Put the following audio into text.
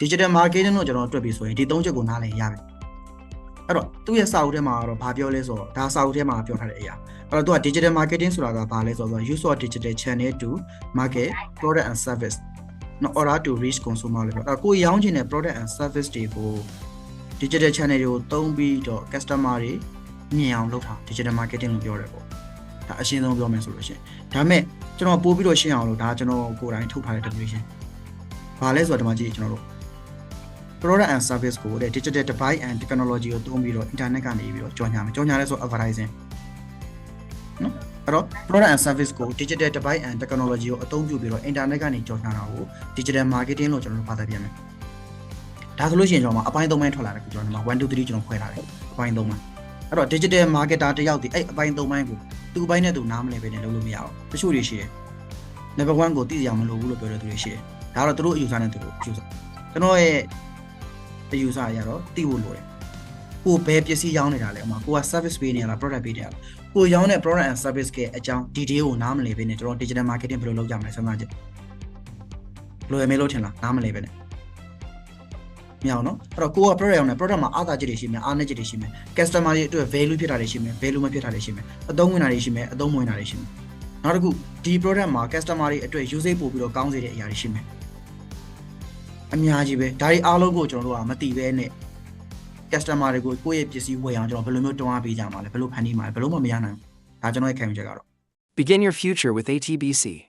digital marketing လို့ကျွန်တော်တွေ့ပြီဆိုရင်ဒီ၃ချက်ကိုနားလည်ရပြီအဲ့တော့သူ့ရဲ့စာအုပ်ထဲမှာတော့ဘာပြောလဲဆိုတော့ဒါစာအုပ်ထဲမှာပြောထားတဲ့အရာအဲ့တော့သူက digital marketing ဆိုတာကဘာလဲဆိုတော့ use of digital channel to market product and service in order to reach consumer လို့ပြောအဲ့ကိုရောင်းချင်တဲ့ product and service တွေကို digital channel တွေကိုသုံးပြီးတော့ customer တွေမြင်အောင်လုပ်တာ digital marketing လို့ပြောတယ်ပေါ့ဒါအရှင်းဆုံးပြောမယ်ဆိုလို့ရှိရင်ဒါပေမဲ့ကျွန်တော်ပို့ပြီးတော့ရှင်းအောင်လို့ဒါကျွန်တော်ကိုယ်တိုင်ထုတ်ထားတဲ့ definition ဘာလဲဆိုတော့ဒီမှာကြည့်ကျွန်တော်တို့ product and service ကိုတဲ့ digital device and technology ကိုသုံးပြီးတော့ internet ကနေပြီးတော့ကြော်ညာမယ်ကြော်ညာလဲဆို advertising နော်အဲ့တော့ product and service ကို digital device and technology ကိုအသုံးပြုပြီးတော့ internet ကနေကြော်ညာတာကို digital marketing လို့ကျွန်တော်တို့ဘာသာပြန်မယ်ဒါဆိုလို့ရှိရင်ကျွန်တော်အပိုင်း၃ပိုင်းထွက်လာတယ်ကျွန်တော်ဒီမှာ1 2 3ကျွန်တော်ခွဲထားတယ်အပိုင်း၃ပိုင်းအဲ့တော့ digital marketer တယောက်ဒီအဲ့အပိုင်း၃ပိုင်းကိုသူ့ဘိုင်းနဲ့သူနားမလည်ပဲနဲ့လုပ်လို့မရအောင်တချို့တွေရှိတယ် level 1ကိုသိရအောင်မလုပ်ဘူးလို့ပြောတဲ့သူတွေရှိတယ်ဒါတော့သူတို့ user နဲ့သူတို့ user ကျွန်တော်ရဲ့ user ရတော့သိဖို့လိုတယ်ကိုဘယ်ပစ္စည်းရောင်းနေတာလဲဥမာကိုက service ပေးနေရလား product ပေးနေရလားကိုရောင်းတဲ့ product and service ရဲ့အကြောင်း detail ကိုနားမလည်ပဲနဲ့ကျွန်တော် digital marketing ဘယ်လိုလုပ်ကြမလဲစဉ်းစားကြည့်ဘယ်လိုအမေလို့ထင်လားနားမလည်ပဲနဲ့မရအောင်နော်အဲ့တော့ကိုက product ရောင်းတယ် product မှာအားသာချက်တွေရှိမယ်အားနည်းချက်တွေရှိမယ် customer တွေအတွက် value ဖြစ်တာတွေရှိမယ် value မဖြစ်တာတွေရှိမယ်အသုံးဝင်တာတွေရှိမယ်အသုံးမဝင်တာတွေရှိမယ်နောက်တစ်ခုဒီ product မှာ customer တွေအတွက် usage ပို့ပြီးတော့ကောင်းစေတဲ့အရာတွေရှိမယ်အများကြီးပဲဒါတွေအားလုံးကိုကျွန်တော်တို့ကမသိပဲနဲ့ customer တွေကိုကိုယ့်ရဲ့ပစ္စည်းဝယ်အောင်ကျွန်တော်ဘယ်လိုမျိုးတွန်းအားပေးကြမှာလဲဘယ်လိုဖန်တီးမှာလဲဘယ်လိုမှမရနိုင်ဘူးဒါကျွန်တော်ရဲ့ခံယူချက်ကတော့ Begin your future with ATBC.